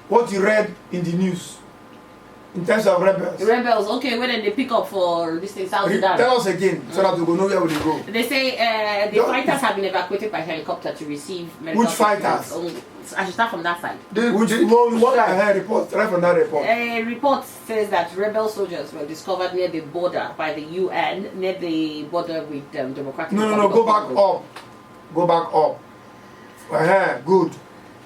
what you read in the news in terms of rebels. Rebels, okay, when they pick up for this thing, South Sudan. Tell us again, so that we go know where we go. They say the fighters have been evacuated by helicopter to receive medical Which fighters? I should start from that side. What I heard report, right from that report. A report says that rebel soldiers were discovered near the border by the UN, near the border with Democratic No, Republic go of back Congo. up. Go back up. Good.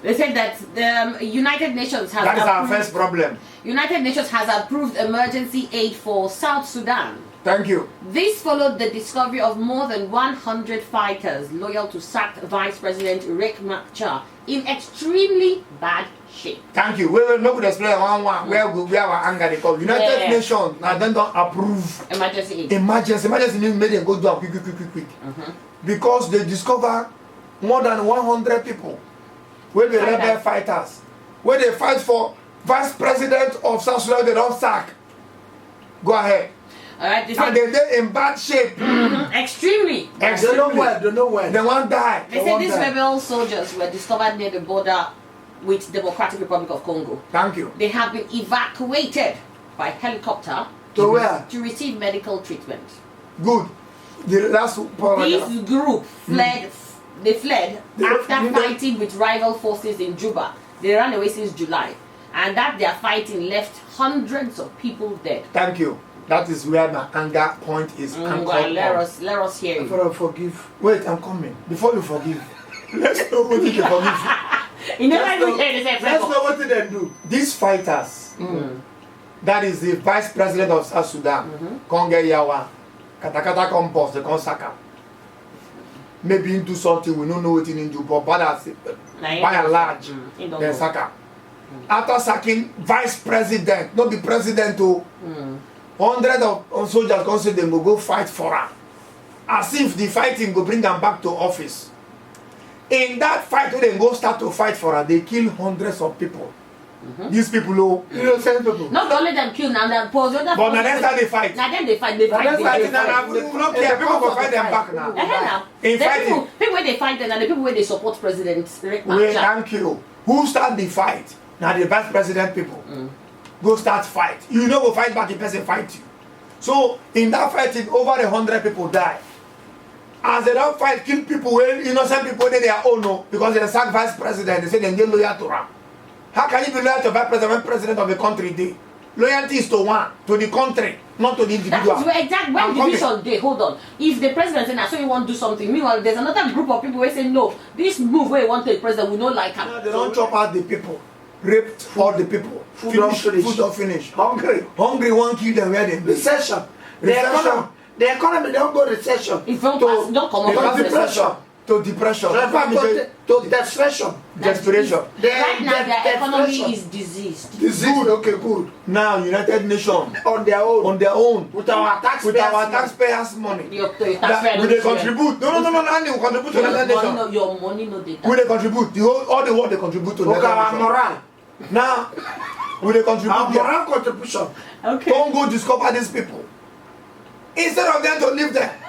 They said that the United Nations has That is our first problem. United Nations has approved emergency aid for South Sudan. Thank you. This followed the discovery of more than 100 fighters loyal to sacked Vice President Riek Machar in extremely bad shape. Thank you. We will not explain one where our anger they call United Nations. Now then don't approve Emergency aid. Emergency needs made them go down quick. Because they discover more than 100 people where the rebel fighters, where they fight for Vice President of South Sudan, they don't sack. Go ahead. Alright, and they're in bad shape. Extremely. They don't know where. They won't die. They say these rebel soldiers were discovered near the border with Democratic Republic of Congo. Thank you. They have been evacuated by helicopter to where? To receive medical treatment. Good. This group fled. They fled after fighting with rival forces in Juba. They ran away since July, and that their fighting left hundreds of people dead. Thank you. That is where my anger point is. Well, let us hear you. Before I forgive. Wait, I'm coming. Before you forgive, let's know what you forgive. Let's know what they do. These fighters, that is the Vice President of South Sudan, Konge Yawa, Katakata Compost, the Konsaka. Maybe do something we don't know what in do, but by and large, they sack. After sacking Vice President, not the President, to 100 of soldiers come say them go fight for her. As if the fighting go bring them back to office. In that fight, when they go start to fight for her, they kill hundreds of people. These people, innocent people. Not only them kill, now them pose. But now that's how they fight. Now then they fight. They fight. We don't care. People go fight them back now. In fighting, people where they fight them and the people where they support President Riek Machar. Wait, thank you. Who start the fight? Now the Vice President people. Go start fight. You know go fight back, the person fight you. So in that fighting, over 100 people die. As they don't fight, kill people, well, innocent people, they are all no, because they sack Vice President, they say they get loyal to him. How can you be loyal to Vice President when President of the country day? Loyalty is to one, to the country, not to the individual. That is where exactly when division day, hold on. If the president says, so you want to do something, meanwhile there's another group of people who say no, this move where you want to the president, we don't like him. No, they don't chop out the people. Raped all the people. Food don't finish. Hungry won't kill them where they recession. The economy don't go recession. It don't come up depression. To depression. To desperation. Desperation. Right now their economy is diseased. Good, okay, good. Now United Nations on their own. With our taxpayers' money. Will they contribute? No, we contribute to United Nations. Your money no data. Will they contribute? All the world they contribute to United Nations. Moral. Now, will they contribute? Our moral contribution. Okay. Don't go discover these people. Instead of them to live there.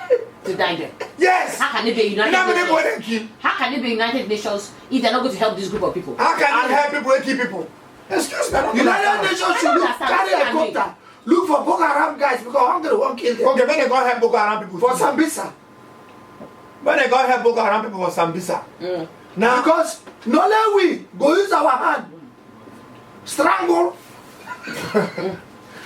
To die there. Yes. How can it be United Nations? How can it be United Nations if they're not going to help this group of people? How can you help people and keep people? Excuse me. United Nations should carry a helicopter. Look for Boko Haram guys because Hungary won't kill them. Okay, when they go help Boko Haram people for Sambisa. When they go help Boko Haram people for Sambisa. Now, because no let we go use our hand. Strangle.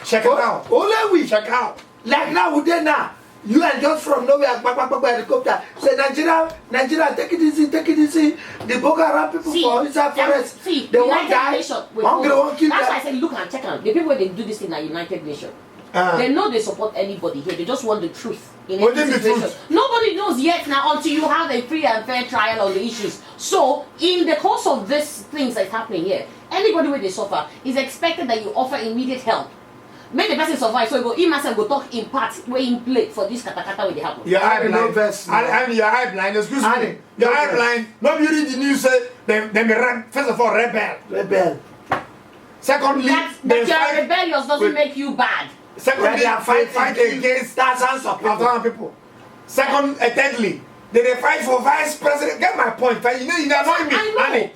Check it out. Only we check out. Like now we did now. You are just from nowhere, helicopter. Say Nigeria, take it easy. The Boko Haram people for inside forest. See, they won't die. Hungry won't kill them. That's why I said look and check out. The people they do this in the United Nations. They know they support anybody here. They just want the truth. In any situation. Nobody knows yet now until you have a free and fair trial on the issues. So, in the course of these things that's happening here, anybody where they suffer is expected that you offer immediate help. Make the person survive, so you go talk in part where in play for this katakata where they happen. Your eye blind. And your eye blind, excuse me. Your eye blind. Not you read the news say them first of all rebel. Secondly, that you're rebellious doesn't make you bad. Secondly, they fight against thousands of people. Thirdly, They fight for vice president. Get my point. You know, you annoy me.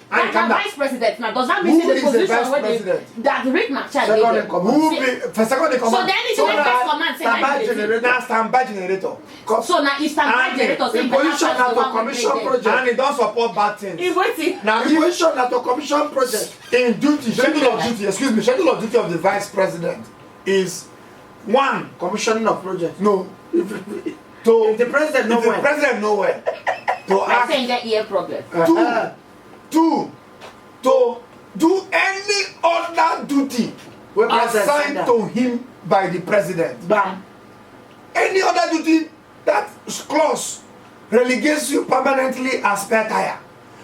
I know. That's vice president. Now, does that mean the position where that Rick Marchand second in command? For second in command. So then it's first command. Standby generator. Now standby generator. So now it's standby generator. In position at the commission project. And it don't support bad things. In waiting. Now in position at the commission project. In duty, schedule of duty. Excuse me. Schedule of duty of the vice president is 1. Commissioning of project. No. If the president nowhere. The president nowhere. To act. Saying that ear problem. 2. To do any other duty assigned to him by the president. Bam. Any other duty that clause relegates you permanently as spare tire.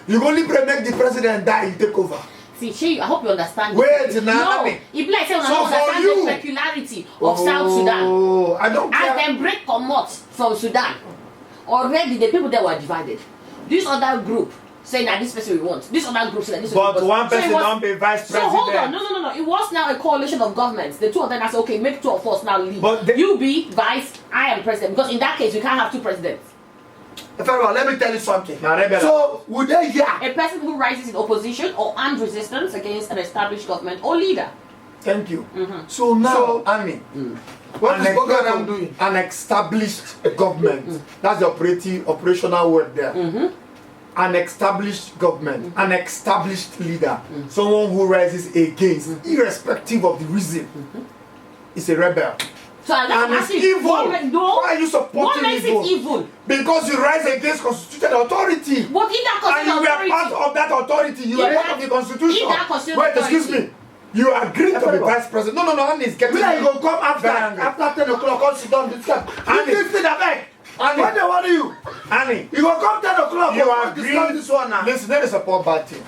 You only make the president die, you take over. See, I hope you understand. Wait, no. If like say, so understand the peculiarity of South Sudan. I don't care. As them break commot from Sudan, already the people there were divided. This other group saying that this person we want. This other group saying that this but person one person don't be vice president. So hold on, no. It was now a coalition of governments. The two of them I said, okay, make 2 of us now lead. But you be vice, I am president. Because in that case, you can't have 2 presidents. Very well, let me tell you something. So, would they hear? A person who rises in opposition or armed resistance against an established government or leader. Thank you. So now, Annie, what is Boko Haram doing? An established government. That's the operational word there. An established government, an established leader, someone who rises against, irrespective of the reason, is a rebel. So and it's evil. Why are you supporting what makes evil? It evil? Because you rise against constitutional authority. What in that constitutional authority? And you are part of that authority. You are part of the constitution. Wait, excuse me. You agreed to be vice president. No, Annie is getting. You go come after 10 o'clock. Come sit down. Discuss. Annie, you listen back. Annie, what they want you? Annie, you go come 10 o'clock. You agreed. This one now. Listen, let me support bad thing.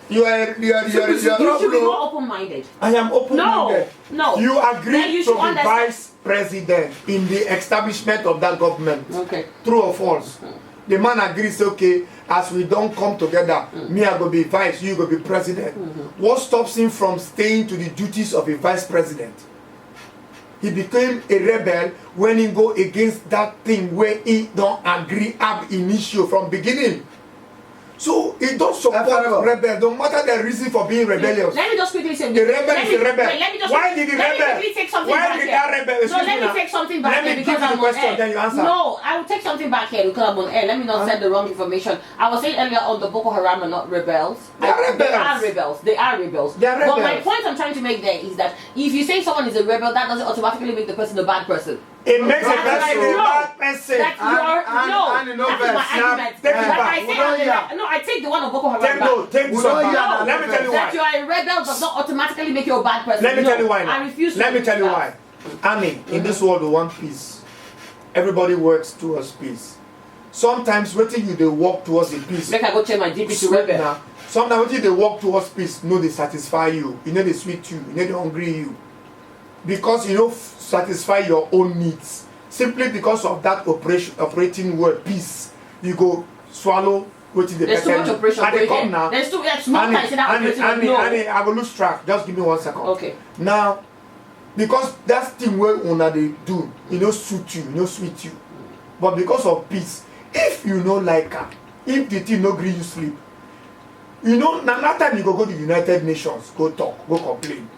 You should be more open-minded. I am open-minded. No. You agreed to be vice president in the establishment of that government. Okay. True or false? The man agrees, okay, as we don't come together, me I go be vice, you go be president. What stops him from staying to the duties of a vice president? He became a rebel when he go against that thing where he don't agree ab initio from beginning. So it don't support rebel, no matter the reason for being rebellious. Let me just quickly say the rebel is a rebel. Why did the rebel? Let me take something back here. Let me take something back here because I'm on air. Then you answer. No, I will take something back here because I'm on air. Let me not send the wrong information. I was saying earlier on the Boko Haram are not rebels. They are rebels. They are rebels. They are rebels. They are rebels. But my point I'm trying to make there is that if you say someone is a rebel, that doesn't automatically make the person a bad person. It makes a person a bad person. That's that is my argument. I take the one of Boko Haram back. Take this one back. Let me tell you why. That you are a rebel does not automatically make you a bad person. Let me tell you why. I refuse to. Let me tell you why. Annie, in this world we want peace. Everybody works towards peace. Sometimes waiting you they walk towards the peace. Make I go change my DP to rebel. Now, sometimes waiting they walk towards peace, no they satisfy you. You know they sweet you. You know they hungry you. Because you know satisfy your own needs. Simply because of that operating word peace, you go swallow what is the there's too much operation. And they come now. There's too much in that operation. Annie, I will lose track. Just give me 1 second. Okay. Now, because that thing where una they do, you know suit you, you know sweet you. But because of peace, if you know like her, if the thing no gree you sleep, you know now that time you go to the United Nations, go talk, go complain.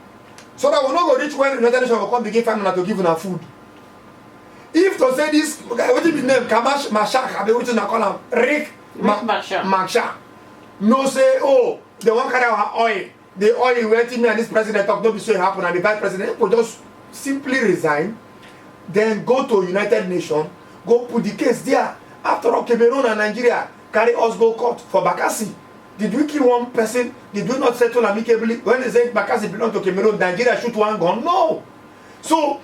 So that we not go reach when the United Nations will come begin find una to give una food. If to say this, what is his name? Kamash Mashak, I be what you call him? Rick Mashak. No say, oh, they won't carry our oil. The oil waiting me and this president talk, don't be so happen and the vice president will just simply resign, then go to United Nations, go put the case there. After all, Cameroon and Nigeria carry us go court for Bakassi. Did we kill one person? Did we not settle amicably? When they say Bakassi belong to Cameroon, Nigeria shoot one gun? No. So,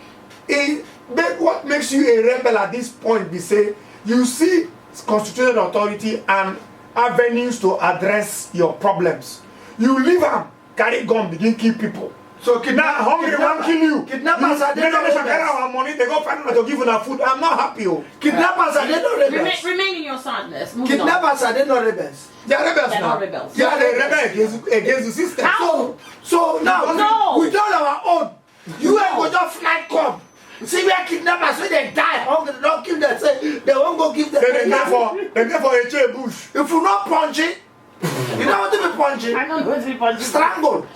what makes you a rebel at this point be say, you see constitutional authority and avenues to address your problems. You leave them, carry gun, begin kill people. So now hungry won't kill you. Kidnappers are they not carry our money, they go find out to give you food. I'm not happy. Kidnappers are they not rebels? Remain in your sadness. Kidnappers are they not rebels? They are rebels now. Not rebels. They are rebels against the system. How? So now, with all our own, you ain't go just fly come. See where kidnappers when they die hungry, they don't kill them. Say they won't go give them. They therefore a bush. If you not punch it, you know what to be punching? I don't know what to be punching. Strangle.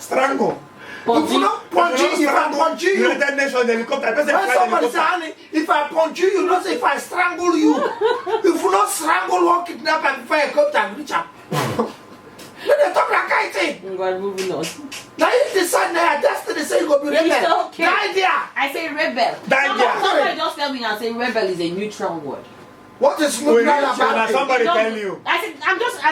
If you not punch it, if I punch you, United Nations helicopter. when somebody say, honey, if I punch you, you know say if I strangle you. If you not strangle one kidnapper before you come to reach up. When they talk like I thing. We're moving on. Now you decide now, destiny say you go be rebel. Okay. Die there. I say rebel. Somebody just tell me and say rebel is a neutral word. What is neutral about it? Somebody tell you. I said,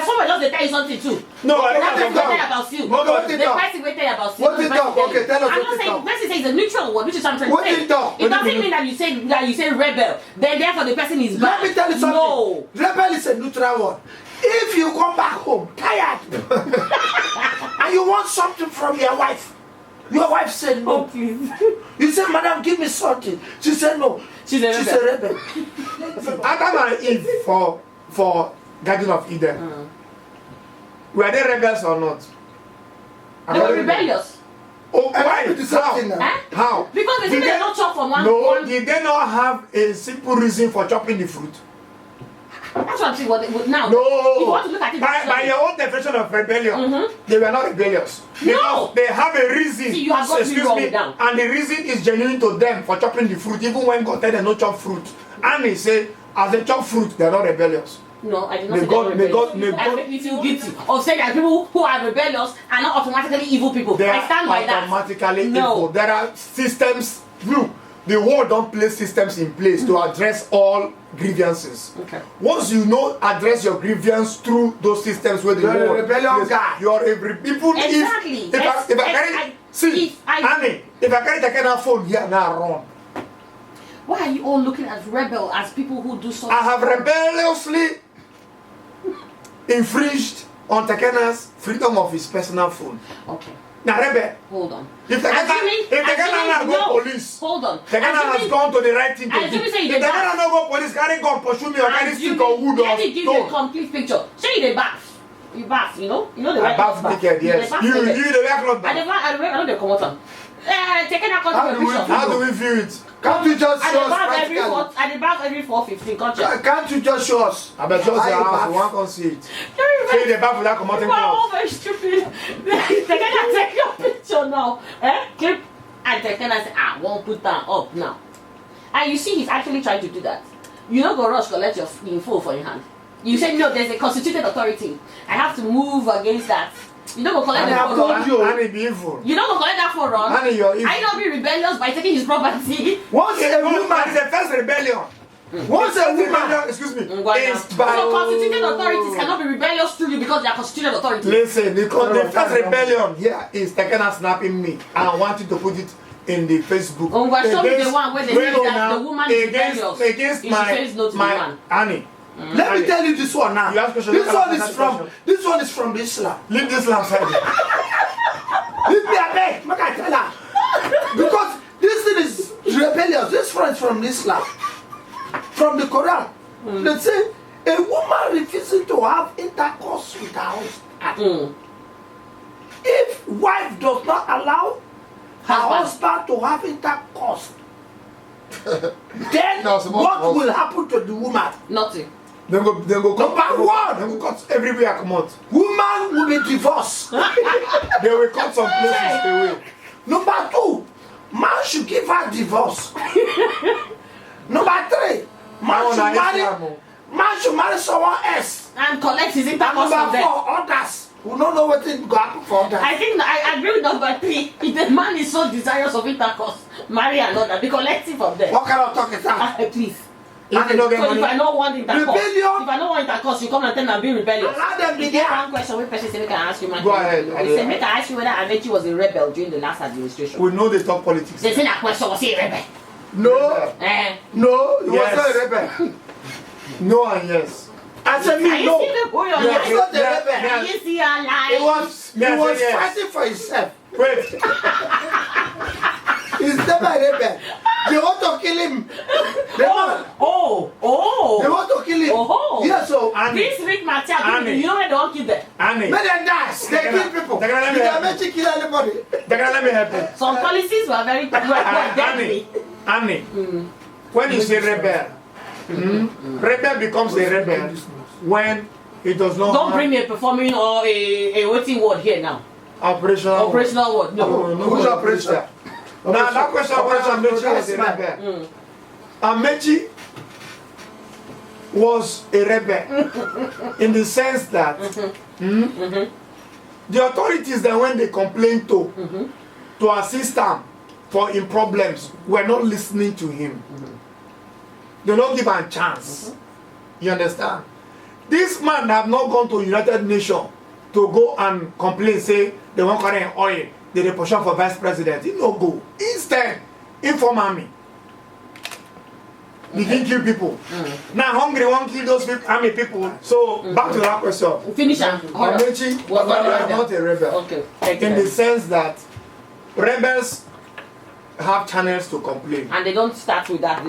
somebody just tell you something too. No, I don't tell about you. The person will tell you about you. What did talk? Okay, tell us I'm what not did saying, talk. person says it's a neutral word, which is something What did talk? It doesn't mean that you say rebel, then therefore the person is bad. Let me tell you something. No. Rebel is a neutral word. If you come back home tired and you want something from your wife said no. Oh, please. You say, madam, give me something. She said no. She's a rebel. Adam and Eve for Garden of Eden. Were they rebels or not? They were rebellious. Oh, why? How? Because they said they don't chop from one. No, did they not have a simple reason for chopping the fruit? That's what I'm saying. Now, no. If you want to look at it by your own definition of rebellion, they were not rebellious. Because they have a reason. See, you have got me wrong down. And the reason is genuine to them for chopping the fruit, even when God tell them no chop fruit. And they say, as they chop fruit, they are not rebellious. No, I did not say they were rebellious. I make me feel guilty of saying that people who are rebellious are not automatically evil people. They I stand by that. Automatically evil. There are systems. Look, the world don't place systems in place to address all grievances. Okay. Once you know address your grievance through those systems where the you're world a rebellious guy. You are a people. Exactly. If I carry the kind of phone here now run. Why are you all looking at rebel as people who do something? I have rebelliously infringed on Tekena's freedom of his personal phone. Okay. Now, rebel. Hold on. If Tekena has gone police, hold on. Tekena has gone to the right thing to do. If Tekena no go police, carry gun pursue me or carry stick or wood or let me give you a complete picture. Say you the bath. You bath, you know? You know the I bath naked, yes. You the wear cloth bath. I know they come out. Tekena contribution. How do we view it? Can't you just show us practically? I bath every 4:15. Can't you just show us? I bet just your house, one can see it. Say the bath without commoting cloth. You are very stupid. Tekena take your picture now. Clip and Tekena say, won't put that up now. And you see he's actually trying to do that. You don't go rush collect your info for your hand. You say no, there's a constituted authority. I have to move against that. You don't go collect that for run. You don't go collect that for run. I don't be rebellious by taking his property. Once a woman is the first rebellion. Once a woman, excuse me, is by so constituted authorities cannot be rebellious to you because they are constituted authorities. Listen, because the first rebellion here is Tekena snapping me, and I want you to put it in the Facebook. Show me the one where they say that the woman is rebellious. Against my Annie. Let me tell you this one now. This one is from Islam. Leave this Islam side. Leave me a beg. Make I tell her. Because this thing is rebellious. This one is from Islam. From the Quran. They say a woman refusing to have intercourse with her husband. If wife does not allow her husband to have intercourse, then what will happen to the woman? Nothing. Then go Number one, then go cut everywhere come out. Woman will be divorced. They will cut some places away. Number two, man should give her divorce. Number three, man should marry someone else and collect his intercourse. Number four, others who don't know what is going to happen for others. I think I agree with number three. If the man is so desirous of intercourse, marry another. Be collective from them. What kind of talk is that? Please. If I don't want intercourse, rebellion. If I don't want intercourse, you come and tell me I'm being rebellious. Allow them be there. One question, which person say we can ask you, man. Go ahead. They say make I ask you whether Amechi was a rebel during the last administration. We know they talk politics. They say that question, was he a rebel? No. No, he was not a rebel. No and yes. I said me no. He was not a rebel. Can you see our life? He was fighting for himself. Wait. He's never a rebel. They want to kill him. They want to kill him. Yeah, so this rich material, you know where they want to kill them? When they die, they kill people. They can kill anybody. Let me help you. Some policies were very deadly. Annie, when you say rebel, rebel becomes a rebel when it does not. Don't bring me a performing or a waiting word here now. Operational word. No. Who's operational? Now that question Amechi was a rebel. Amechi was a rebel in the sense that the authorities that when they complained to assist them for in problems were not listening to him. They don't give him a chance. You understand? This man have not gone to United Nations to go and complain, say they want current oil, they push for vice president. He no go. Instead, inform army. Begin kill people. Now hungry won't kill those people, army people. So back to that question. Finish up. Amechi was not a rebel. Okay. In the sense that rebels have channels to complain. And they don't start with that.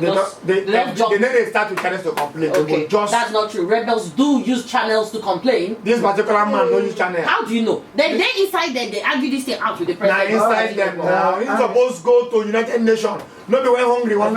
They never start with channels to complain. Okay, that's not true. Rebels do use channels to complain. This particular man don't use channels. How do you know? They inside them, they argue this thing out with the president. Now inside them. Now, he's supposed to go to United Nations. Not be when hungry, one